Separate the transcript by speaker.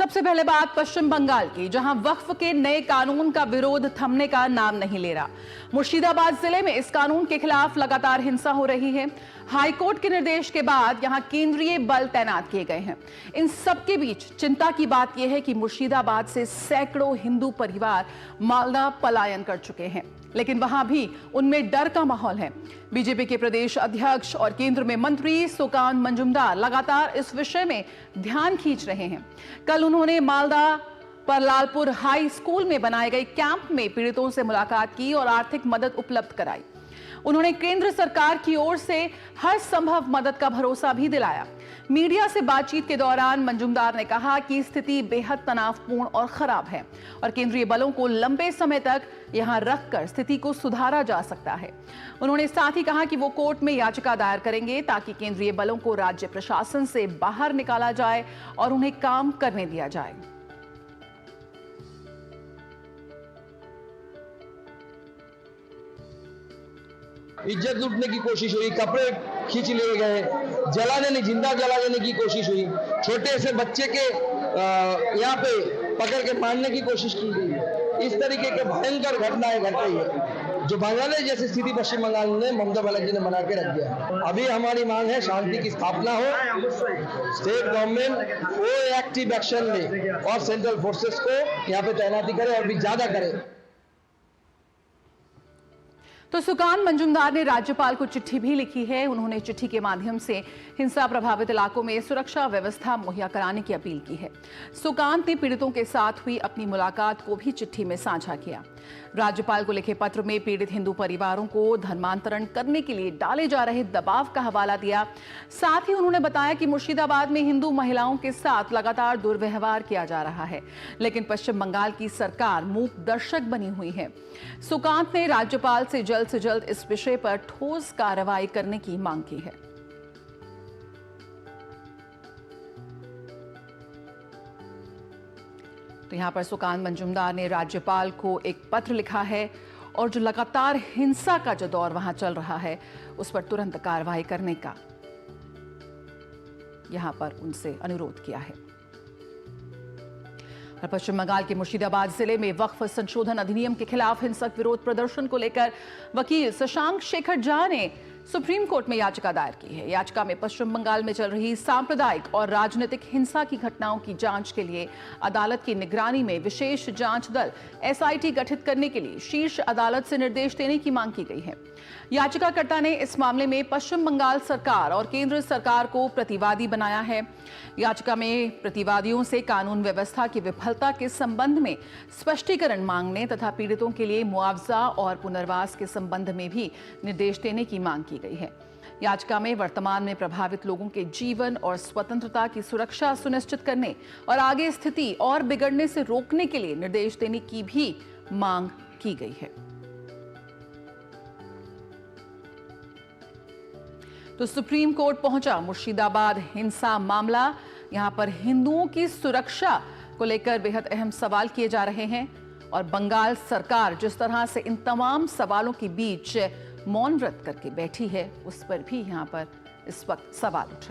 Speaker 1: सबसे पहले बात पश्चिम बंगाल की, जहां वक्फ के नए कानून का विरोध थमने का नाम नहीं ले रहा। मुर्शिदाबाद जिले में इस कानून के खिलाफ लगातार हिंसा हो रही है। हाईकोर्ट के निर्देश के बाद यहां केंद्रीय बल तैनात किए गए हैं। इन सबके बीच चिंता की बात यह है कि मुर्शिदाबाद से सैकड़ों हिंदू परिवार मालदा पलायन कर चुके हैं, लेकिन वहां भी उनमें डर का माहौल है। बीजेपी के प्रदेश अध्यक्ष और केंद्र में मंत्री सुकान मंजुमदार लगातार इस विषय में ध्यान खींच रहे हैं। कल उन्होंने मालदा परलालपुर हाई स्कूल में बनाए गए कैंप में पीड़ितों से मुलाकात की और आर्थिक मदद उपलब्ध कराई। उन्होंने केंद्र सरकार की ओर से हर संभव मदद का भरोसा भी दिलाया। मीडिया से बातचीत के दौरान मंजुमदार ने कहा कि स्थिति बेहद तनावपूर्ण और खराब है और केंद्रीय बलों को लंबे समय तक यहां रखकर स्थिति को सुधारा जा सकता है। उन्होंने साथ ही कहा कि वो कोर्ट में याचिका दायर करेंगे ताकि केंद्रीय बलों को राज्य प्रशासन से बाहर निकाला जाए और उन्हें काम करने दिया जाए।
Speaker 2: इज्जत लूटने की कोशिश हुई, कपड़े खींच लिए गए, जला देने, जिंदा जला देने की कोशिश हुई, छोटे से बच्चे के यहाँ पे पकड़ के मारने की कोशिश की गई। इस तरीके के भयंकर घटनाएं घट रही है, जो बांग्लादेश जैसी स्थिति पश्चिम बंगाल ने ममता बनर्जी ने बना के रख दिया है। अभी हमारी मांग है शांति की स्थापना हो, स्टेट गवर्नमेंट वो एक्टिव एक्शन ले और सेंट्रल फोर्सेस को यहाँ पे तैनाती करे और भी ज्यादा करे।
Speaker 1: तो सुकान मंजुमदार ने राज्यपाल को चिट्ठी भी लिखी है। उन्होंने चिट्ठी के माध्यम से हिंसा प्रभावित इलाकों में सुरक्षा व्यवस्था मुहैया कराने की अपील की है। सुकांत ने पीड़ितों के साथ हुई अपनी मुलाकात को भी चिट्ठी में साझा किया। राज्यपाल को लिखे पत्र में पीड़ित हिंदू परिवारों को धर्मांतरण करने के लिए डाले जा रहे दबाव का हवाला दिया। साथ ही उन्होंने बताया कि मुर्शिदाबाद में हिंदू महिलाओं के साथ लगातार दुर्व्यवहार किया जा रहा है, लेकिन पश्चिम बंगाल की सरकार मूक दर्शक बनी हुई है। सुकांत ने राज्यपाल से जल्द इस विषय पर ठोस कार्रवाई करने की मांग की है। तो यहां पर सुकान मंजुमदार ने राज्यपाल को एक पत्र लिखा है और जो लगातार हिंसा का जो दौर वहां चल रहा है उस पर तुरंत कार्रवाई करने का यहां पर उनसे अनुरोध किया है। और पश्चिम बंगाल के मुर्शिदाबाद जिले में वक्फ संशोधन अधिनियम के खिलाफ हिंसक विरोध प्रदर्शन को लेकर वकील शशांक शेखर झा ने सुप्रीम कोर्ट में याचिका दायर की है। याचिका में पश्चिम बंगाल में चल रही सांप्रदायिक और राजनीतिक हिंसा की घटनाओं की जांच के लिए अदालत की निगरानी में विशेष जांच दल एसआईटी गठित करने के लिए शीर्ष अदालत से निर्देश देने की मांग की गई है। याचिकाकर्ता ने इस मामले में पश्चिम बंगाल सरकार और केंद्र सरकार को प्रतिवादी बनाया है। याचिका में प्रतिवादियों से कानून व्यवस्था की विफलता के संबंध में स्पष्टीकरण मांगने तथा पीड़ितों के लिए मुआवजा और पुनर्वास के संबंध में भी निर्देश देने की मांग की गई है। याचिका में वर्तमान में प्रभावित लोगों के जीवन और स्वतंत्रता की सुरक्षा सुनिश्चित करने और आगे स्थिति और बिगड़ने से रोकने के लिए निर्देश देने की भी मांग की गई है। तो सुप्रीम कोर्ट पहुंचा मुर्शिदाबाद हिंसा मामला। यहां पर हिंदुओं की सुरक्षा को लेकर बेहद अहम सवाल किए जा रहे हैं और बंगाल सरकार जिस तरह से इन तमाम सवालों के बीच मौन व्रत करके बैठी है उस पर भी यहां पर इस वक्त सवाल उठ रहे हैं।